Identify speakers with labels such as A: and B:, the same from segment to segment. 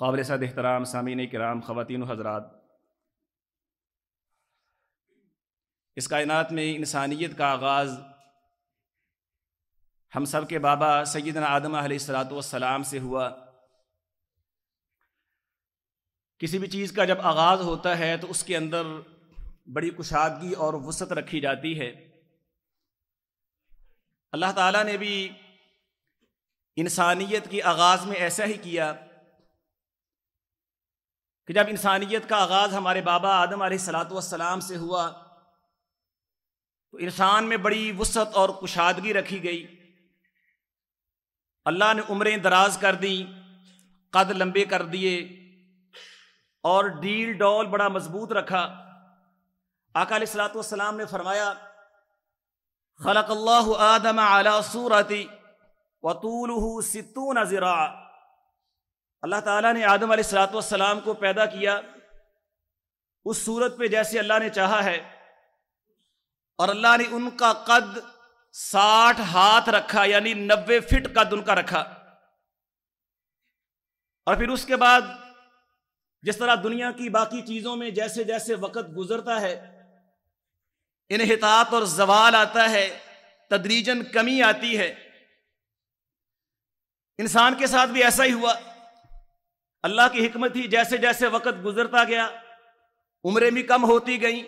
A: قابل صد احترام سامعین کرام، خواتین و حضرات، اس کائنات میں انسانیت کا آغاز ہم سب کے بابا سیدنا آدم علیہ الصلاۃ والسلام سے ہوا۔ کسی بھی چیز کا جب آغاز ہوتا ہے تو اس کے اندر بڑی کشادگی اور وسعت رکھی جاتی ہے۔ اللہ تعالیٰ نے بھی انسانیت کی آغاز میں ایسا ہی کیا کہ جب انسانیت کا آغاز ہمارے بابا آدم علیہ الصلاۃ والسلام سے ہوا تو انسان میں بڑی وسعت اور کشادگی رکھی گئی۔ اللہ نے عمریں دراز کر دی، قد لمبے کر دیے اور ڈیل ڈول بڑا مضبوط رکھا۔ آقا علیہ الصلاۃ والسلام نے فرمایا، خلق اللہ آدم علی صورتی وطولہ 60 ذراع۔ اللہ تعالیٰ نے آدم علیہ الصلاۃ والسلام کو پیدا کیا اس صورت پہ جیسے اللہ نے چاہا ہے، اور اللہ نے ان کا قد 60 ہاتھ رکھا، یعنی 90 فٹ قد ان کا رکھا۔ اور پھر اس کے بعد جس طرح دنیا کی باقی چیزوں میں جیسے جیسے وقت گزرتا ہے انحطاط اور زوال آتا ہے، تدریجاً کمی آتی ہے، انسان کے ساتھ بھی ایسا ہی ہوا۔ اللہ کی حکمت ہی جیسے جیسے وقت گزرتا گیا عمریں بھی کم ہوتی گئیں،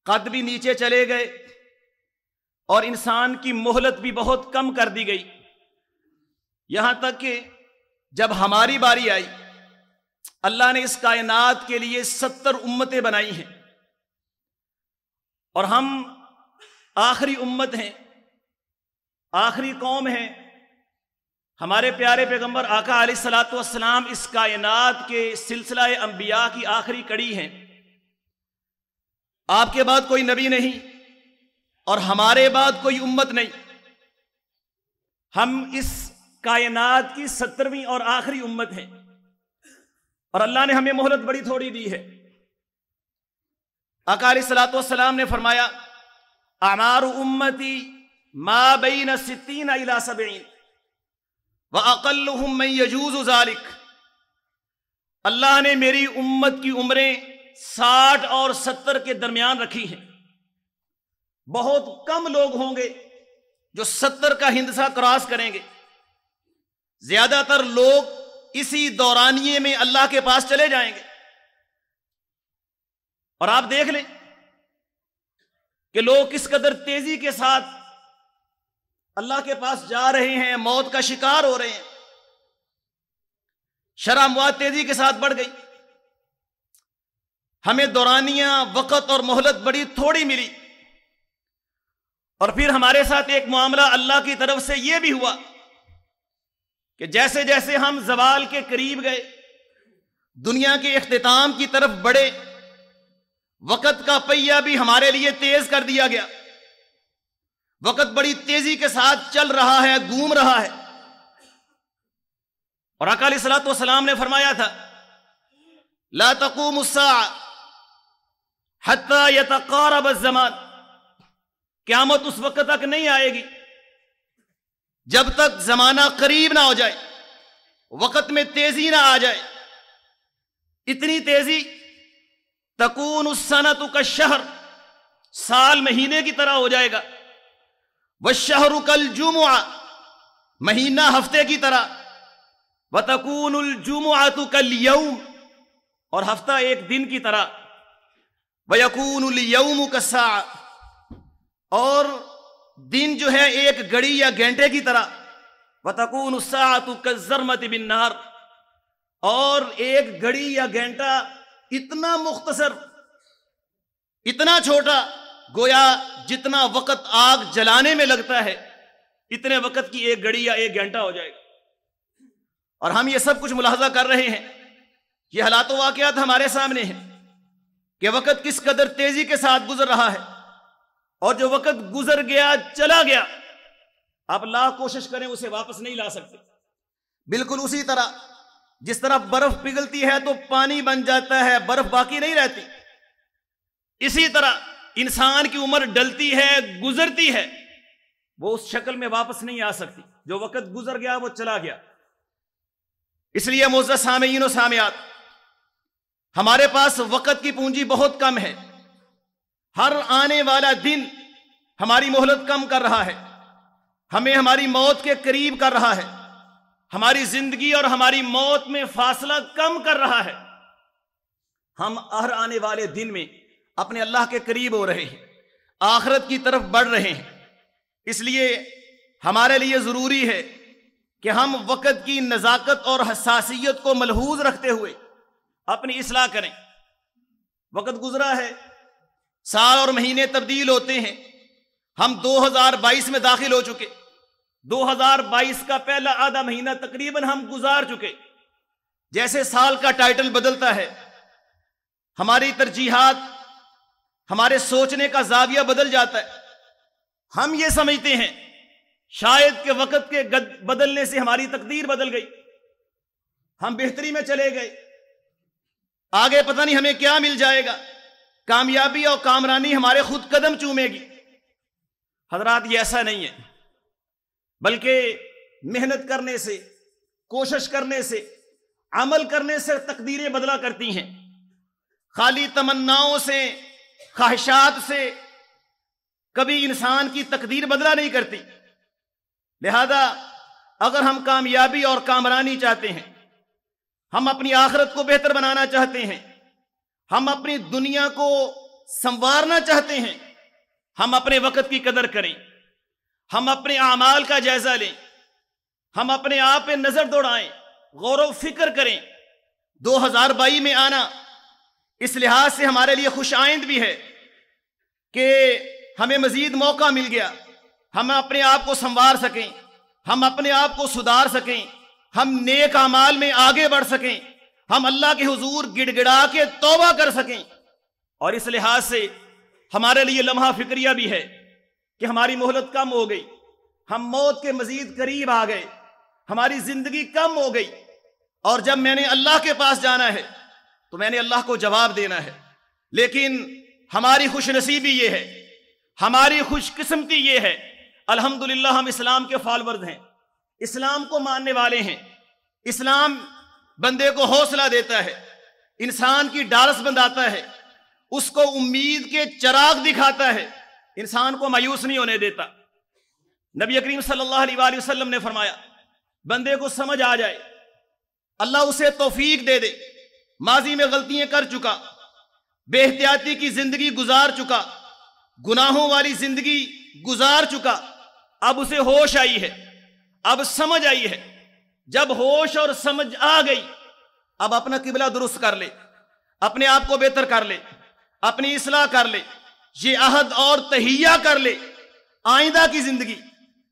A: قد بھی نیچے چلے گئے، اور انسان کی مہلت بھی بہت کم کر دی گئی، یہاں تک کہ جب ہماری باری آئی اللہ نے اس کائنات کے لیے 70 امتیں بنائی ہیں، اور ہم آخری امت ہیں، آخری قوم ہیں۔ ہمارے پیارے پیغمبر آقا علیہ الصلاۃ والسلام اس کائنات کے سلسلہ انبیاء کی آخری کڑی ہیں۔ آپ کے بعد کوئی نبی نہیں اور ہمارے بعد کوئی امت نہیں، ہم اس کائنات کی 70ویں اور آخری امت ہیں، اور اللہ نے ہمیں مہلت بڑی تھوڑی دی ہے۔ آقا علیہ الصلاۃ والسلام نے فرمایا، اعمار امتی ما بین 60 الی 70 وَأَقَلُّهُمْ مَنْ يَجُوزُ ذَلِكَ۔ اللہ نے میری امت کی عمریں 60 اور 70 کے درمیان رکھی ہیں۔ بہت کم لوگ ہوں گے جو 70 کا ہندسہ کراس کریں گے، زیادہ تر لوگ اسی دورانیے میں اللہ کے پاس چلے جائیں گے۔ اور آپ دیکھ لیں کہ لوگ کس قدر تیزی کے ساتھ اللہ کے پاس جا رہے ہیں، موت کا شکار ہو رہے ہیں، شرح اموات تیزی کے ساتھ بڑھ گئی۔ ہمیں دورانیہ وقت اور مہلت بڑی تھوڑی ملی، اور پھر ہمارے ساتھ ایک معاملہ اللہ کی طرف سے یہ بھی ہوا کہ جیسے جیسے ہم زوال کے قریب گئے، دنیا کے اختتام کی طرف بڑھے، وقت کا پہیہ بھی ہمارے لیے تیز کر دیا گیا۔ وقت بڑی تیزی کے ساتھ چل رہا ہے، گھوم رہا ہے، اور آقا علیہ الصلوۃ والسلام نے فرمایا تھا، لا تقوم الساعة حتى يتقارب الزمان۔ قیامت اس وقت تک نہیں آئے گی جب تک زمانہ قریب نہ ہو جائے، وقت میں تیزی نہ آ جائے۔ اتنی تیزی، تکون السنۃ کالشہر، سال مہینے کی طرح ہو جائے گا، والشہر کالجمعہ، مہینہ ہفتے کی طرح، وتکون الجمعۃ کالیوم، اور ہفتہ ایک دن کی طرح، ویکون الیوم کالساعہ، اور دن جو ہے ایک گھڑی یا گھنٹے کی طرح، وتکون الساعۃ کالزرمۃ بالنہار، اور ایک گھڑی یا گھنٹہ اتنا مختصر، اتنا چھوٹا، گویا جتنا وقت آگ جلانے میں لگتا ہے اتنے وقت کی ایک گھڑی یا ایک گھنٹہ ہو جائے گا۔ اور ہم یہ سب کچھ ملاحظہ کر رہے ہیں، یہ حالات و واقعات ہمارے سامنے ہیں کہ وقت کس قدر تیزی کے ساتھ گزر رہا ہے، اور جو وقت گزر گیا چلا گیا، آپ لاکھ کوشش کریں اسے واپس نہیں لا سکتے۔ بالکل اسی طرح جس طرح برف پگھلتی ہے تو پانی بن جاتا ہے، برف باقی نہیں رہتی، اسی طرح انسان کی عمر ڈلتی ہے، گزرتی ہے، وہ اس شکل میں واپس نہیں آ سکتی۔ جو وقت گزر گیا وہ چلا گیا۔ اس لیے معزز سامعین و سامعات، ہمارے پاس وقت کی پونجی بہت کم ہے۔ ہر آنے والا دن ہماری مہلت کم کر رہا ہے، ہمیں ہماری موت کے قریب کر رہا ہے، ہماری زندگی اور ہماری موت میں فاصلہ کم کر رہا ہے۔ ہم ہر آنے والے دن میں اپنے اللہ کے قریب ہو رہے ہیں، آخرت کی طرف بڑھ رہے ہیں۔ اس لیے ہمارے لیے ضروری ہے کہ ہم وقت کی نزاکت اور حساسیت کو ملحوظ رکھتے ہوئے اپنی اصلاح کریں۔ وقت گزرا ہے، سال اور مہینے تبدیل ہوتے ہیں، ہم 2022 میں داخل ہو چکے، 2022 کا پہلا آدھا مہینہ تقریباً ہم گزار چکے۔ جیسے سال کا ٹائٹل بدلتا ہے، ہماری ترجیحات، ہمارے سوچنے کا زاویہ بدل جاتا ہے۔ ہم یہ سمجھتے ہیں شاید کہ وقت کے بدلنے سے ہماری تقدیر بدل گئی، ہم بہتری میں چلے گئے، آگے پتہ نہیں ہمیں کیا مل جائے گا، کامیابی اور کامرانی ہمارے خود قدم چومے گی۔ حضرات، یہ ایسا نہیں ہے، بلکہ محنت کرنے سے، کوشش کرنے سے، عمل کرنے سے تقدیریں بدلا کرتی ہیں۔ خالی تمناؤں سے، خواہشات سے کبھی انسان کی تقدیر بدلا نہیں کرتی۔ لہذا اگر ہم کامیابی اور کامرانی چاہتے ہیں، ہم اپنی آخرت کو بہتر بنانا چاہتے ہیں، ہم اپنی دنیا کو سنوارنا چاہتے ہیں، ہم اپنے وقت کی قدر کریں، ہم اپنے اعمال کا جائزہ لیں، ہم اپنے آپ پہ نظر دوڑائیں، غور و فکر کریں۔ 2022 میں آنا اس لحاظ سے ہمارے لیے خوش آئند بھی ہے کہ ہمیں مزید موقع مل گیا، ہم اپنے آپ کو سنوار سکیں، ہم اپنے آپ کو سدھار سکیں، ہم نیک اعمال میں آگے بڑھ سکیں، ہم اللہ کے حضور گڑ گڑا کے توبہ کر سکیں۔ اور اس لحاظ سے ہمارے لیے لمحہ فکریہ بھی ہے کہ ہماری مہلت کم ہو گئی، ہم موت کے مزید قریب آ گئے، ہماری زندگی کم ہو گئی، اور جب میں نے اللہ کے پاس جانا ہے تو میں نے اللہ کو جواب دینا ہے۔ لیکن ہماری خوش نصیبی یہ ہے، ہماری خوش قسمتی یہ ہے، الحمدللہ ہم اسلام کے فالورز ہیں، اسلام کو ماننے والے ہیں۔ اسلام بندے کو حوصلہ دیتا ہے، انسان کی ڈھارس بندھاتا ہے، اس کو امید کے چراغ دکھاتا ہے، انسان کو مایوس نہیں ہونے دیتا۔ نبی کریم صلی اللہ علیہ وآلہ وسلم نے فرمایا، بندے کو سمجھ آ جائے، اللہ اسے توفیق دے دے، ماضی میں غلطیاں کر چکا، بے احتیاطی کی زندگی گزار چکا، گناہوں والی زندگی گزار چکا، اب اسے ہوش آئی ہے، اب سمجھ آئی ہے۔ جب ہوش اور سمجھ آ گئی، اب اپنا قبلہ درست کر لے، اپنے آپ کو بہتر کر لے، اپنی اصلاح کر لے، یہ عہد اور تہیہ کر لے، آئندہ کی زندگی،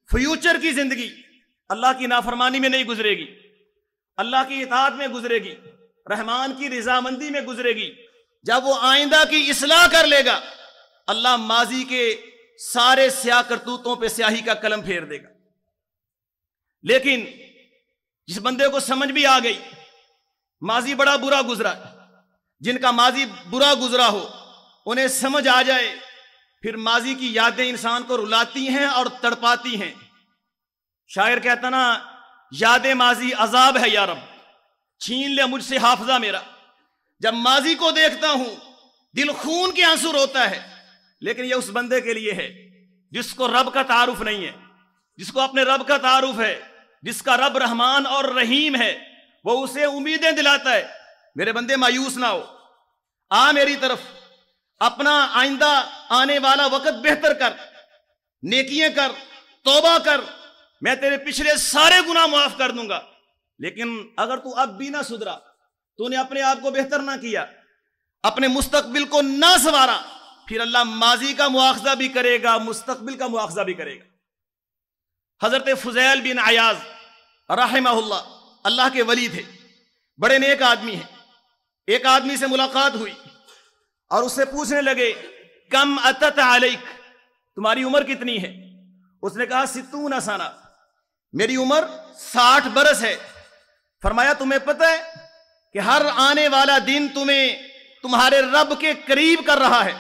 A: فیوچر کی زندگی اللہ کی نافرمانی میں نہیں گزرے گی، اللہ کی اطاعت میں گزرے گی، رحمان کی رضامندی میں گزرے گی۔ جب وہ آئندہ کی اصلاح کر لے گا، اللہ ماضی کے سارے سیاہ کرتوتوں پہ سیاہی کا قلم پھیر دے گا۔ لیکن جس بندے کو سمجھ بھی آ گئی، ماضی بڑا برا گزرا، جن کا ماضی برا گزرا ہو انہیں سمجھ آ جائے، پھر ماضی کی یادیں انسان کو رلاتی ہیں اور تڑپاتی ہیں۔ شاعر کہتا نا، یاد ماضی عذاب ہے یا رب، چھین لے مجھ سے حافظہ میرا۔ جب ماضی کو دیکھتا ہوں دل خون کے آنسو روتا ہے، لیکن یہ اس بندے کے لیے ہے جس کو رب کا تعارف نہیں ہے، جس کو اپنے رب کا تعارف ہے، جس کا رب رحمان اور رحیم ہے، وہ اسے امیدیں دلاتا ہے۔ میرے بندے مایوس نہ ہو، آ میری طرف، اپنا آئندہ آنے والا وقت بہتر کر، نیکیاں کر، توبہ کر، میں تیرے پچھلے سارے گناہ معاف کر دوں گا۔ لیکن اگر تو اب بھی نہ سدھرا، تو نے اپنے آپ کو بہتر نہ کیا، اپنے مستقبل کو نہ سنوارا، پھر اللہ ماضی کا مواخذہ بھی کرے گا، مستقبل کا مواخذہ بھی کرے گا۔ حضرت فضیل بن عیاض رحمہ اللہ کے ولی تھے، بڑے نیک آدمی ہیں۔ ایک آدمی سے ملاقات ہوئی اور اس سے پوچھنے لگے، کم اتت علیک، تمہاری عمر کتنی ہے؟ اس نے کہا 60 سنہ، میری عمر 60 برس ہے۔ فرمایا تمہیں پتہ ہے کہ ہر آنے والا دن تمہیں تمہارے رب کے قریب کر رہا ہے،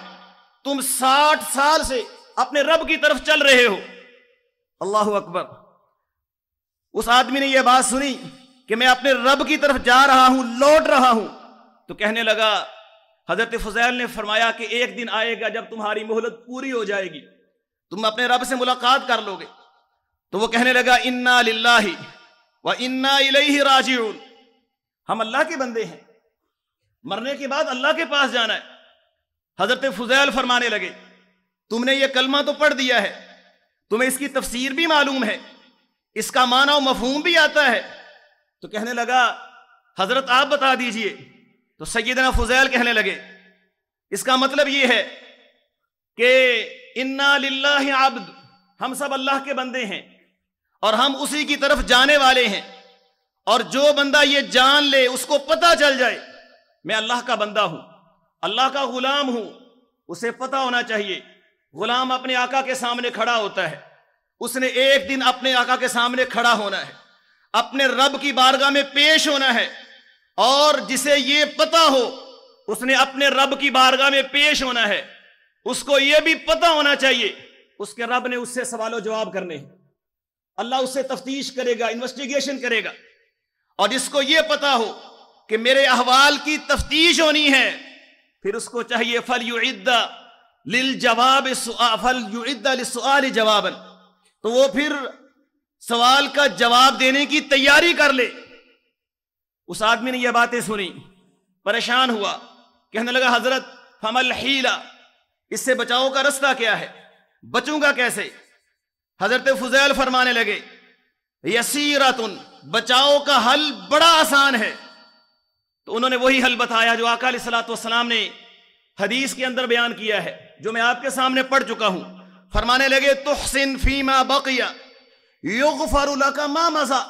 A: تم 60 سال سے اپنے رب کی طرف چل رہے ہو۔ اللہ اکبر۔ اس آدمی نے یہ بات سنی کہ میں اپنے رب کی طرف جا رہا ہوں، لوٹ رہا ہوں، تو کہنے لگا، حضرت فضیل نے فرمایا کہ ایک دن آئے گا جب تمہاری مہلت پوری ہو جائے گی، تم اپنے رب سے ملاقات کر لو گے۔ تو وہ کہنے لگا انا للہ و انا الیہ راجعون، ہم اللہ کے بندے ہیں، مرنے کے بعد اللہ کے پاس جانا ہے۔ حضرت فضیل فرمانے لگے تم نے یہ کلمہ تو پڑھ دیا ہے، تمہیں اس کی تفسیر بھی معلوم ہے، اس کا معنی و مفہوم بھی آتا ہے؟ تو کہنے لگا حضرت آپ بتا دیجئے۔ تو سیدنا فضیل کہنے لگے اس کا مطلب یہ ہے کہ انا للہ عبد، ہم سب اللہ کے بندے ہیں اور ہم اسی کی طرف جانے والے ہیں، اور جو بندہ یہ جان لے، اس کو پتہ چل جائے میں اللہ کا بندہ ہوں، اللہ کا غلام ہوں، اسے پتہ ہونا چاہیے غلام اپنے آقا کے سامنے کھڑا ہوتا ہے، اس نے ایک دن اپنے آقا کے سامنے کھڑا ہونا ہے، اپنے رب کی بارگاہ میں پیش ہونا ہے، اور جسے یہ پتہ ہو اس نے اپنے رب کی بارگاہ میں پیش ہونا ہے، اس کو یہ بھی پتہ ہونا چاہیے اس کے رب نے اس سے سوال و جواب کرنے ہیں، اللہ اس سے تفتیش کرے گا، انویسٹیگیشن کرے گا، اور جس کو یہ پتہ ہو کہ میرے احوال کی تفتیش ہونی ہے، پھر اس کو چاہیے فَلْيُعِدَّ لِلسُّؤَالِ جَوَابًا، تو وہ پھر سوال کا جواب دینے کی تیاری کر لے۔ اس آدمی نے یہ باتیں سنی، پریشان ہوا، کہنے لگا حضرت فَمَا الْحِيلَةُ، اس سے بچاؤ کا رستہ کیا ہے، بچوں گا کیسے؟ حضرت فضیل فرمانے لگے یسیرۃ، بچاؤ کا حل بڑا آسان ہے۔ تو انہوں نے وہی حل بتایا جو آقا علیہ الصلوۃ والسلام نے حدیث کے اندر بیان کیا ہے، جو میں آپ کے سامنے پڑھ چکا ہوں۔ فرمانے لگے تحسن فیما بقی یغفر لک ما مضی،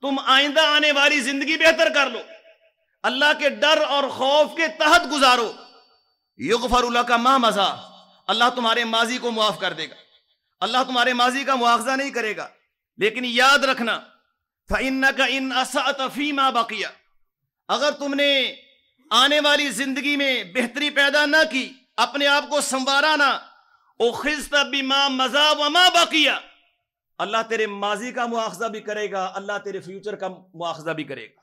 A: تم آئندہ آنے والی زندگی بہتر کر لو، اللہ کے ڈر اور خوف کے تحت گزارو، یغفر لک ما مضی، اللہ تمہارے ماضی کو معاف کر دے گا، اللہ تمہارے ماضی کا مواخذہ نہیں کرے گا، لیکن یاد رکھنا فإنک ان اسأت فیما بقی، اگر تم نے آنے والی زندگی میں بہتری پیدا نہ کی، اپنے آپ کو سنوارا نہ، اخذت بما مضی وما بقی، اللہ تیرے ماضی کا مواخذہ بھی کرے گا، اللہ تیرے فیوچر کا مواخذہ بھی کرے گا۔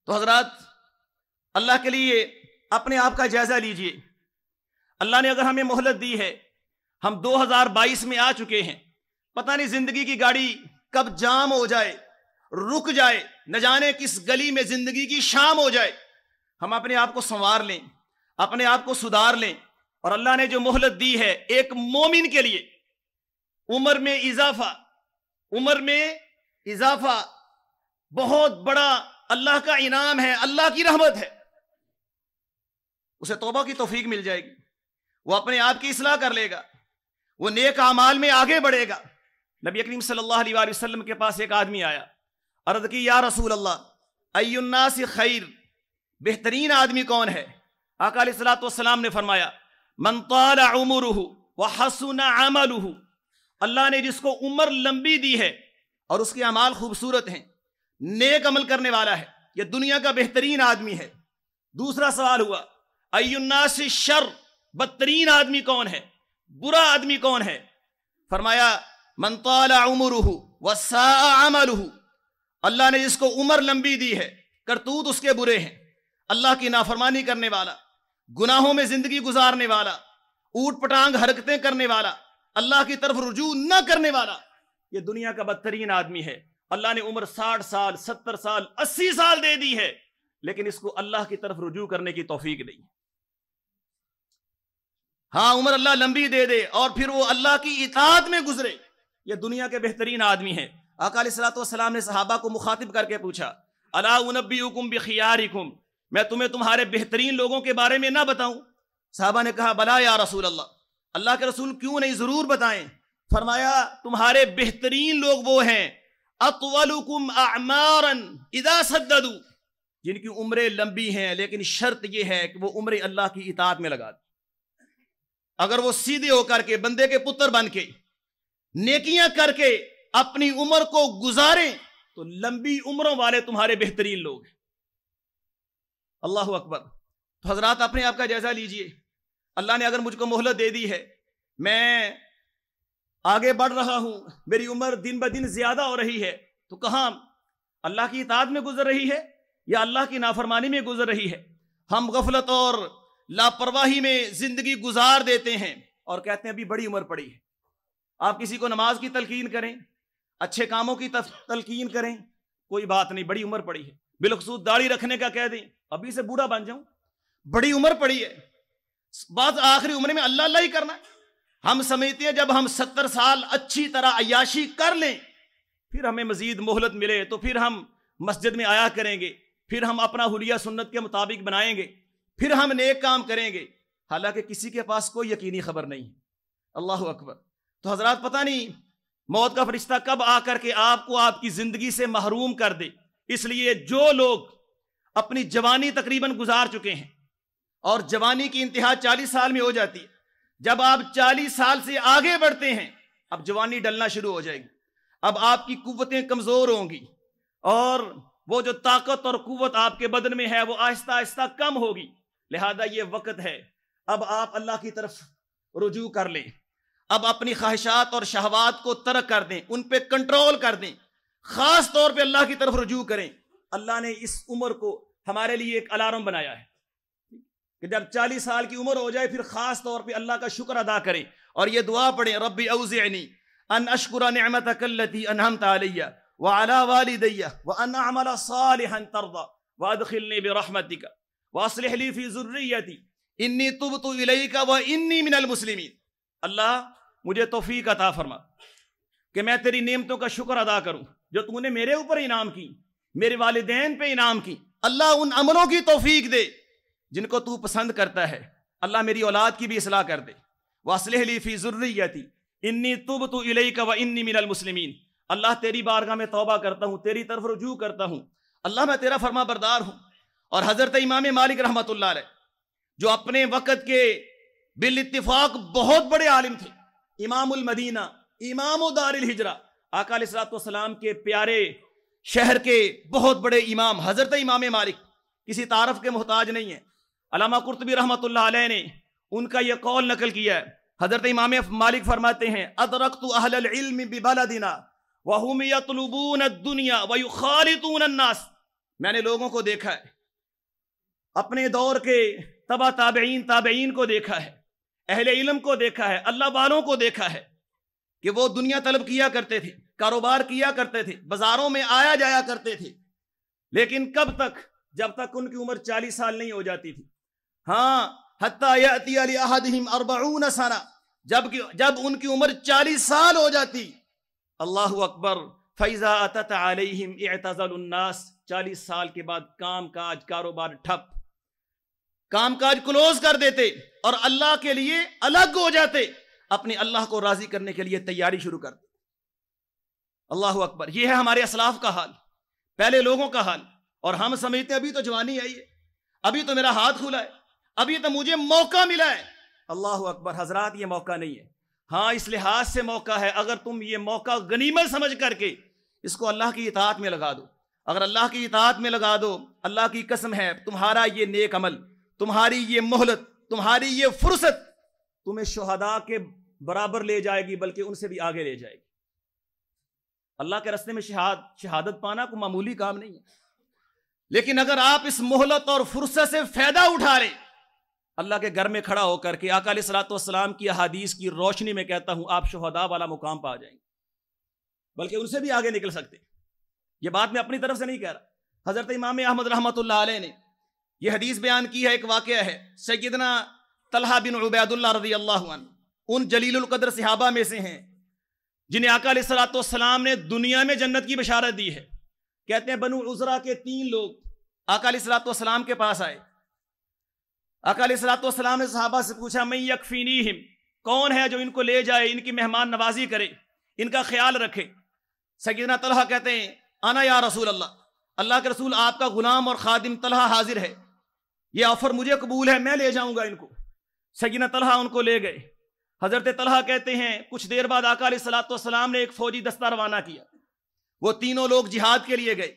A: تو حضرات اللہ کے لیے اپنے آپ کا جائزہ لیجئے، اللہ نے اگر ہمیں مہلت دی ہے، ہم 2022 میں آ چکے ہیں، پتہ نہیں زندگی کی گاڑی کب جام ہو جائے، رک جائے، نہ جانے کس گلی میں زندگی کی شام ہو جائے، ہم اپنے آپ کو سنوار لیں، اپنے آپ کو سدھار لیں، اور اللہ نے جو مہلت دی ہے ایک مومن کے لیے، عمر میں اضافہ بہت بڑا اللہ کا انعام ہے، اللہ کی رحمت ہے، اسے توبہ کی توفیق مل جائے گی، وہ اپنے آپ کی اصلاح کر لے گا، وہ نیک اعمال میں آگے بڑھے گا۔ نبی کریم صلی اللہ علیہ وآلہ وسلم کے پاس ایک آدمی آیا، عرض کی یا رسول اللہ ای الناس خیر، بہترین آدمی کون ہے؟ آقا علیہ الصلوۃ والسلام نے فرمایا من طال عمرہ وحسن عملہ، اللہ نے جس کو عمر لمبی دی ہے اور اس کے اعمال خوبصورت ہیں، نیک عمل کرنے والا ہے، یہ دنیا کا بہترین آدمی ہے۔ دوسرا سوال ہوا ای الناس شر، بدترین آدمی کون ہے، برا آدمی کون ہے؟ فرمایا من طال عمرہ وساء عملہ، اللہ نے جس کو عمر لمبی دی ہے، کرتوت اس کے برے ہیں، اللہ کی نافرمانی کرنے والا، گناہوں میں زندگی گزارنے والا، اوٹ پٹانگ حرکتیں کرنے والا، اللہ کی طرف رجوع نہ کرنے والا، یہ دنیا کا بدترین آدمی ہے۔ اللہ نے عمر 60 سال 70 سال 80 سال دے دی ہے، لیکن اس کو اللہ کی طرف رجوع کرنے کی توفیق نہیں۔ ہاں عمر اللہ لمبی دے دے اور پھر وہ اللہ کی اطاعت میں گزرے، یہ دنیا کے بہترین آدمی ہے۔ آقا علیہ الصلوۃ والسلام نے صحابہ کو مخاطب کر کے پوچھا الا انبئکم بخیارکم، میں تمہیں تمہارے بہترین لوگوں کے بارے میں نہ بتاؤں؟ صحابہ نے کہا بلا یا رسول اللہ، اللہ کے رسول کیوں نہیں، ضرور بتائیں۔ فرمایا تمہارے بہترین لوگ وہ ہیں اطولکم اعمارا اذا سددوا، جن کی عمریں لمبی ہیں لیکن شرط یہ ہے کہ وہ عمریں اللہ کی اطاعت میں لگا دیں۔ اگر وہ سیدھے ہو کر کے بندے کے پتر بن کے نیکیاں کر کے اپنی عمر کو گزاریں تو لمبی عمروں والے تمہارے بہترین لوگ ہیں۔ اللہ اکبر۔ تو حضرات اپنے آپ کا جائزہ لیجئے، اللہ نے اگر مجھ کو مہلت دے دی ہے، میں آگے بڑھ رہا ہوں، میری عمر دن بدن زیادہ ہو رہی ہے، تو کہاں اللہ کی اطاعت میں گزر رہی ہے یا اللہ کی نافرمانی میں گزر رہی ہے؟ ہم غفلت اور لاپرواہی میں زندگی گزار دیتے ہیں اور کہتے ہیں ابھی بڑی عمر پڑی ہے۔ آپ کسی کو نماز کی تلقین کریں، اچھے کاموں کی تلقین کریں، کوئی بات نہیں، بڑی عمر پڑی ہے۔ بالخصوص داڑھی رکھنے کا کہہ دیں، ابھی سے بوڑھا بن جاؤں، بڑی عمر پڑی ہے، بعض آخری عمر میں اللہ اللہ ہی کرنا ہے۔ ہم سمجھتے ہیں جب ہم 70 سال اچھی طرح عیاشی کر لیں پھر ہمیں مزید مہلت ملے تو پھر ہم مسجد میں آیا کریں گے، پھر ہم اپنا حلیہ سنت کے مطابق بنائیں گے، پھر ہم نیک کام کریں گے، حالانکہ کسی کے پاس کوئی یقینی خبر نہیں ہے۔ اللہ اکبر۔ تو حضرات پتہ نہیں موت کا فرشتہ کب آ کر کے آپ کو آپ کی زندگی سے محروم کر دے۔ اس لیے جو لوگ اپنی جوانی تقریباً گزار چکے ہیں اور جوانی کی انتہا 40 سال میں ہو جاتی ہے، جب آپ 40 سال سے آگے بڑھتے ہیں اب جوانی ڈلنا شروع ہو جائے گی، اب آپ کی قوتیں کمزور ہوں گی اور وہ جو طاقت اور قوت آپ کے بدن میں ہے وہ آہستہ آہستہ کم ہوگی۔ لہذا یہ وقت ہے اب آپ اللہ کی طرف رجوع کر لیں، اب اپنی خواہشات اور شہوات کو ترک کر دیں، ان پہ کنٹرول کر دیں، خاص طور پہ اللہ کی طرف رجوع کریں۔ اللہ نے اس عمر کو ہمارے لیے ایک الارم بنایا ہے کہ جب 40 سال کی عمر ہو جائے پھر خاص طور پہ اللہ کا شکر ادا کریں اور یہ دعا پڑھیں، ربی اوزعنی ان اشکر نعمتک التی انعمت علی وعلی والدی وان اعمل صالحا ترضى وادخلنی برحمتک واصلح لی فی ذریتی انی تبت الیک وانی من المسلمین۔ اللہ مجھے توفیق عطا فرما کہ میں تیری نعمتوں کا شکر ادا کروں جو تو نے میرے اوپر انعام کی، میرے والدین پہ انعام کی۔ اللہ ان عملوں کی توفیق دے جن کو تو پسند کرتا ہے۔ اللہ میری اولاد کی بھی اصلاح کر دے۔ واصلح لی فی ذریتی انی تبت الیک وانی من المسلمین۔ اللہ تیری بارگاہ میں توبہ کرتا ہوں، تیری طرف رجوع کرتا ہوں، اللہ میں تیرا فرما بردار ہوں۔ اور حضرت امام مالک رحمۃ اللہ علیہ جو اپنے وقت کے بالاتفاق بہت بڑے عالم تھے، امام المدینہ، امام دار الہجرہ، آقا علیہ الصلوۃ والسلام کے پیارے شہر کے بہت بڑے امام حضرت امام مالک کسی تعارف کے محتاج نہیں ہیں۔ علامہ قرطبی رحمۃ اللہ علیہ نے ان کا یہ قول نقل کیا ہے۔ حضرت امام مالک فرماتے ہیں ادرکت اہل العلم ببلدنا وهم یطلبون الدنیا ویخالطون الناس۔ میں نے لوگوں کو دیکھا ہے، اپنے دور کے تبع تابعین کو دیکھا ہے، اہل علم کو دیکھا ہے، اللہ والوں کو دیکھا ہے کہ وہ دنیا طلب کیا کرتے تھے، کاروبار کیا کرتے تھے، بازاروں میں آیا جایا کرتے تھے، لیکن کب تک؟ جب تک ان کی عمر 40 سال نہیں ہو جاتی تھی۔ ہاں حتی یأتی لأحدہم 40 سنہ، جب ان کی عمر 40 سال ہو جاتی، اللہ اکبر، فَإِذَا أَتَتْ عَلَيْهِمْ اعْتَزَلُوا النَّاسِ، 40 سال کے بعد کام کاج کاروبار ٹھپ، کام کاج کلوز کر دیتے اور اللہ کے لیے الگ ہو جاتے، اپنے اللہ کو راضی کرنے کے لیے تیاری شروع کرتے۔ اللہ اکبر، یہ ہے ہمارے اسلاف کا حال، پہلے لوگوں کا حال۔ اور ہم سمجھتے ہیں ابھی تو جوانی آئی ہے، ابھی تو میرا ہاتھ کھلا ہے، ابھی تو مجھے موقع ملا ہے۔ اللہ اکبر، حضرات یہ موقع نہیں ہے۔ ہاں اس لحاظ سے موقع ہے، اگر تم یہ موقع غنیمت سمجھ کر کے اس کو اللہ کی اطاعت میں لگا دو، اگر اللہ کی اطاعت میں لگا دو، اللہ کی قسم ہے تمہارا یہ نیک عمل، تمہاری یہ مہلت، تمہاری یہ فرصت تمہیں شہداء کے برابر لے جائے گی، بلکہ ان سے بھی آگے لے جائے گی۔ اللہ کے راستے میں شہادت پانا کوئی معمولی کام نہیں ہے، لیکن اگر آپ اس مہلت اور فرصت سے فائدہ اٹھا لیں، اللہ کے گھر میں کھڑا ہو کر کے آقا علیہ الصلوۃ والسلام کی احادیث کی روشنی میں کہتا ہوں آپ شہداء والا مقام پا جائیں گے، بلکہ ان سے بھی آگے نکل سکتے۔ یہ بات میں اپنی طرف سے نہیں کہہ رہا، حضرت امام احمد رحمۃ اللہ علیہ نے یہ حدیث بیان کی ہے، ایک واقعہ ہے، سیدنا طلحہ بن عبید اللہ رضی اللہ عنہ ان جلیل القدر صحابہ میں سے ہیں جنہیں آقا علیہ الصلوۃ والسلام نے دنیا میں جنت کی بشارت دی ہے۔ کہتے ہیں بنو عذرا کے 3 لوگ آقا علیہ الصلوۃ والسلام کے پاس آئے۔ آقا علیہ الصلوۃ والسلام نے صحابہ سے پوچھا من یکفینیہم، کون ہے جو ان کو لے جائے، ان کی مہمان نوازی کرے، ان کا خیال رکھے؟ سیدنا طلحہ کہتے ہیں انا یا رسول اللہ، اللہ کے رسول آپ کا غلام اور خادم طلحہ حاضر ہے، یہ آفر مجھے قبول ہے، میں لے جاؤں گا ان کو۔ سیدنا طلحہ ان کو لے گئے۔ حضرت طلحہ کہتے ہیں کچھ دیر بعد آقا علیہ الصلوۃ والسلام نے ایک فوجی دستہ روانہ کیا، وہ تینوں لوگ جہاد کے لیے گئے،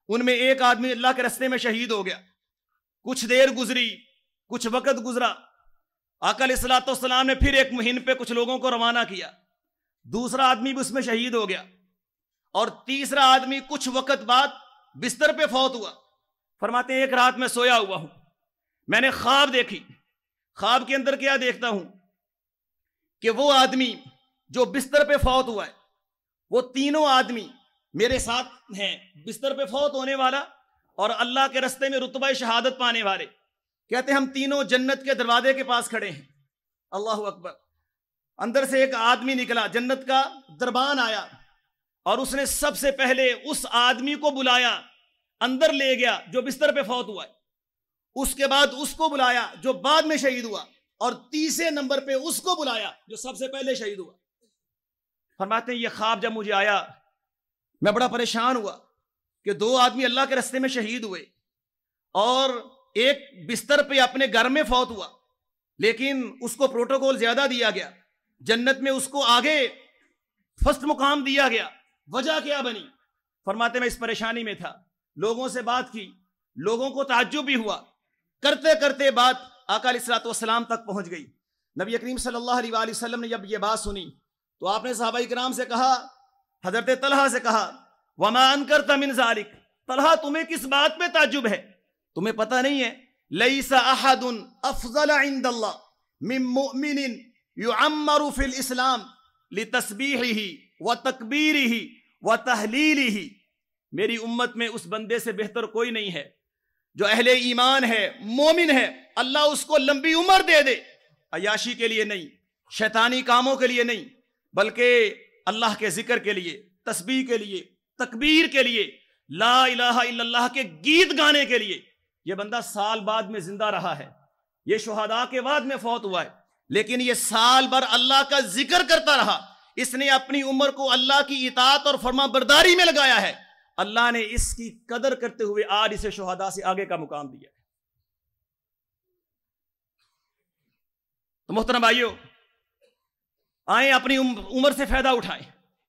A: ان میں ایک آدمی اللہ کے راستے میں شہید ہو گیا۔ کچھ دیر گزری، کچھ وقت گزرا، آقا علیہ الصلوۃ والسلام نے پھر ایک مہم پہ کچھ لوگوں کو روانہ کیا، دوسرا آدمی بھی اس میں شہید ہو گیا، اور تیسرا آدمی کچھ وقت بعد بستر پہ فوت ہوا. فرماتے ہیں ایک رات میں سویا ہوا ہوں, میں نے خواب دیکھی. خواب کے اندر کیا دیکھتا ہوں کہ وہ آدمی جو بستر پہ فوت ہوا ہے, وہ تینوں آدمی میرے ساتھ ہیں, بستر پہ فوت ہونے والا اور اللہ کے رستے میں رتبہ شہادت پانے والے. کہتے ہیں ہم تینوں جنت کے دروازے کے پاس کھڑے ہیں. اللہ اکبر. اندر سے ایک آدمی نکلا, جنت کا دربان آیا اور اس نے سب سے پہلے اس آدمی کو بلایا, اندر لے گیا جو بستر پہ فوت ہوا ہے. اس کے بعد اس کو بلایا جو بعد میں شہید ہوا, اور تیسرے نمبر پہ اس کو بلایا جو سب سے پہلے شہید ہوا. فرماتے ہیں یہ خواب جب مجھے آیا میں بڑا پریشان ہوا کہ دو آدمی اللہ کے راستے میں شہید ہوئے اور ایک بستر پہ اپنے گھر میں فوت ہوا, لیکن اس کو پروٹوکول زیادہ دیا گیا, جنت میں اس کو آگے فرسٹ مقام دیا گیا. وجہ کیا بنی؟ فرماتے میں اس پریشانی میں تھا, لوگوں سے بات کی, لوگوں کو تعجب بھی ہوا, کرتے کرتے بات آقا علیہ الصلوۃ والسلام تک پہنچ گئی. نبی کریم صلی اللہ علیہ وآلہ وسلم نے جب یہ بات سنی تو آپ نے صحابہ کرام سے کہا, حضرت طلحہ سے کہا, وما انکرت من ذالک, طلحہ تمہیں کس بات پہ تعجب ہے؟ تمہیں پتہ نہیں ہے لیس احد افضل عند اللہ من مؤمن یعمر فی الاسلام لتسبیحہ وتکبیرہ وتہلیلہ. میری امت میں اس بندے سے بہتر کوئی نہیں ہے جو اہل ایمان ہے, مومن ہے, اللہ اس کو لمبی عمر دے دے, عیاشی کے لیے نہیں, شیطانی کاموں کے لیے نہیں, بلکہ اللہ کے ذکر کے لیے, تسبیح کے لیے, تکبیر کے لیے, لا الہ الا اللہ کے گیت گانے کے لیے. یہ بندہ سال بعد میں زندہ رہا ہے, یہ شہداء کے بعد میں فوت ہوا ہے, لیکن یہ سال بھر اللہ کا ذکر کرتا رہا. اس نے اپنی عمر کو اللہ کی اطاعت اور فرما برداری میں لگایا ہے. اللہ نے اس کی قدر کرتے ہوئے آج اسے شہداء سے آگے کا مقام دیا ہے. تو محترم بھائیو, آئیں اپنی عمر سے فائدہ اٹھائیں,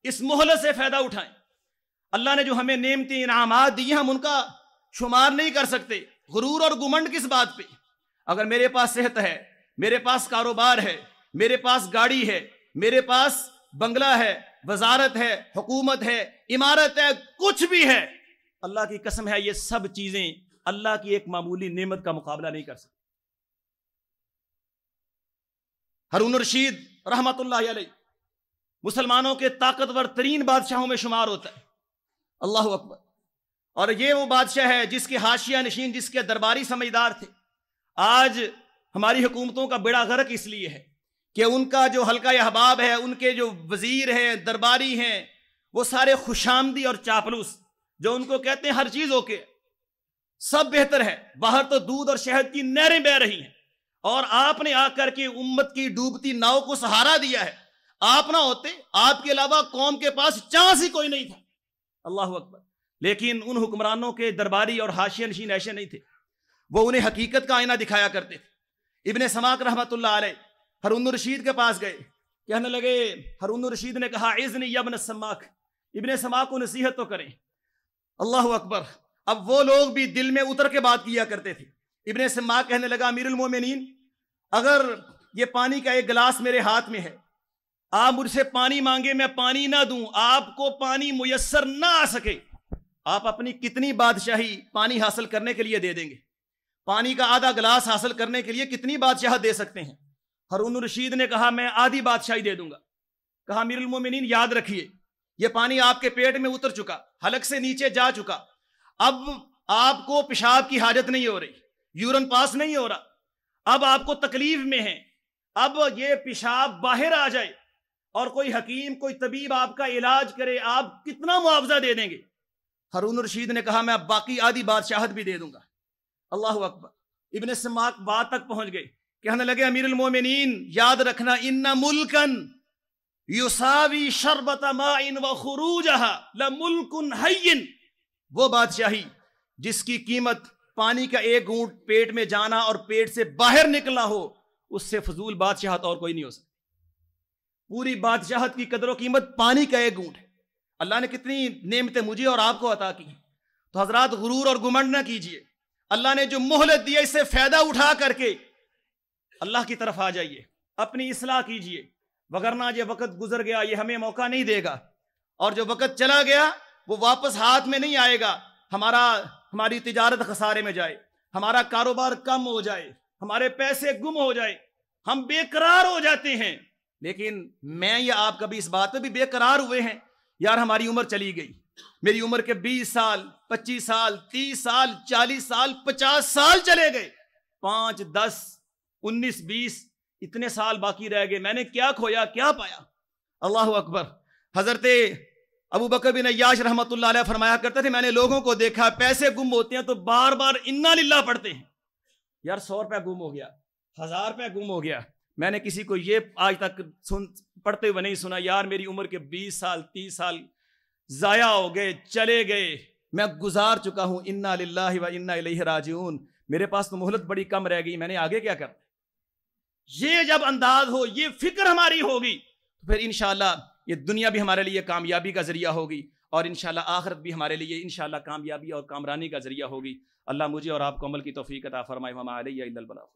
A: اس مہلت سے فائدہ اٹھائیں. اللہ نے جو ہمیں نعمتیں انعامات دی ہیں ہم ان کا شمار نہیں کر سکتے. غرور اور گمنڈ کس بات پہ؟ اگر میرے پاس صحت ہے, میرے پاس کاروبار ہے, میرے پاس گاڑی ہے, میرے پاس بنگلہ ہے, وزارت ہے, حکومت ہے, عمارت ہے, کچھ بھی ہے, اللہ کی قسم ہے یہ سب چیزیں اللہ کی ایک معمولی نعمت کا مقابلہ نہیں کر سکتی. ہارون الرشید رحمت اللہ علیہ مسلمانوں کے طاقتور ترین بادشاہوں میں شمار ہوتا ہے. اللہ اکبر. اور یہ وہ بادشاہ ہے جس کے حاشیہ نشین, جس کے درباری سمجھدار تھے. آج ہماری حکومتوں کا بیڑا غرق اس لیے ہے کہ ان کا جو حلقہ احباب ہے, ان کے جو وزیر ہیں, درباری ہیں, وہ سارے خوشامدی اور چاپلوس, جو ان کو کہتے ہیں ہر چیز اوکے, سب بہتر ہے, باہر تو دودھ اور شہد کی نہریں بہ رہی ہیں, اور آپ نے آ کر کے امت کی ڈوبتی ناؤ کو سہارا دیا ہے. آپ نہ ہوتے, آپ کے علاوہ قوم کے پاس چانس ہی کوئی نہیں تھا. اللہ اکبر. لیکن ان حکمرانوں کے درباری اور حاشیہ نشین ایسے نہیں تھے, وہ انہیں حقیقت کا آئینہ دکھایا کرتے تھے. ابن سماک رحمت اللہ علیہ ہارون الرشید کے پاس گئے, کہنے لگے, ہارون الرشید نے کہا اذنی یا ابن سماک, ابن سماک کو نصیحت تو کریں. اللہ اکبر. اب وہ لوگ بھی دل میں اتر کے بات کیا کرتے تھے. ابن سماک کہنے لگا امیر المومنین, اگر یہ پانی کا ایک گلاس میرے ہاتھ میں ہے, آپ مجھ سے پانی مانگے میں پانی نہ دوں, آپ کو پانی میسر نہ آ سکے, آپ اپنی کتنی بادشاہی پانی حاصل کرنے کے لیے دے دیں گے؟ پانی کا آدھا گلاس حاصل کرنے کے لیے کتنی بادشاہ دے سکتے ہیں؟ ہارون الرشید نے کہا میں آدھی بادشاہی دے دوں گا. کہا امیر المومنین یاد رکھیے یہ پانی آپ کے پیٹ میں اتر چکا, حلق سے نیچے جا چکا, اب آپ کو پیشاب کی حاجت نہیں ہو رہی, یورن پاس نہیں ہو رہا, اب آپ کو تکلیف میں ہیں, اب یہ پیشاب باہر آ جائے اور کوئی حکیم, کوئی طبیب آپ کا علاج کرے, آپ کتنا معاوضہ دے دیں گے؟ ہارون الرشید نے کہا میں باقی آدھی بادشاہت بھی دے دوں گا. اللہ اکبر. ابن سماک بات تک پہنچ گئے, کہنے لگے امیر المومنین یاد رکھنا ان ملکن یساوی شربت ماء وخروجہا لملک حی, وہ بادشاہی جس کی قیمت پانی کا ایک گھونٹ پیٹ میں جانا اور پیٹ سے باہر نکلنا ہو, اس سے فضول بادشاہت اور کوئی نہیں ہو سکتی. پوری بادشاہت کی قدر و قیمت پانی کا ایک گھونٹ ہے. اللہ نے کتنی نعمتیں مجھے اور آپ کو عطا کی. تو حضرات غرور اور گمنڈ نہ کیجئے, اللہ نے جو مہلت دی ہے اس سے فائدہ اٹھا کر کے اللہ کی طرف آ جائیے, اپنی اصلاح کیجئے, وگرنہ یہ وقت گزر گیا, یہ ہمیں موقع نہیں دے گا. اور جو وقت چلا گیا وہ واپس ہاتھ میں نہیں آئے گا. ہماری تجارت خسارے میں جائے, ہمارا کاروبار کم ہو جائے, ہمارے پیسے گم ہو جائے, ہم بے قرار ہو جاتے ہیں. لیکن میں یا آپ کبھی اس بات پہ بھی بے قرار ہوئے ہیں؟ یار ہماری عمر چلی گئی, میری عمر کے 20 سال 25 سال 30 سال 40 سال 50 سال چلے گئے, 5 10 19 20 اتنے سال باقی رہ گئے, میں نے کیا کھویا کیا پایا؟ اللہ اکبر. حضرت ابو بکر بن عیاش رحمۃ اللہ علیہ فرمایا کرتے تھے, میں نے لوگوں کو دیکھا پیسے گم ہوتے ہیں تو بار بار انا للہ پڑھتے ہیں. یار 100 روپے گم ہو گیا, 1000 روپے گم ہو گیا, میں نے کسی کو یہ آج تک پڑھتے ہوئے نہیں سنا یار میری عمر کے 20 سال 30 سال ضائع ہو گئے, چلے گئے, میں گزار چکا ہوں, انا للہ و انا الیہ راجعون, میرے پاس تو مہلت بڑی کم رہ گئی, میں نے آگے کیا کرنا. یہ جب انداز ہو, یہ فکر ہماری ہوگی تو پھر انشاءاللہ یہ دنیا بھی ہمارے لیے کامیابی کا ذریعہ ہوگی اور انشاءاللہ آخرت بھی ہمارے لیے انشاءاللہ کامیابی اور کامرانی کا ذریعہ ہوگی. اللہ مجھے اور آپ کو عمل کی توفیق عطا فرمائے. وما علی الا البلاغ.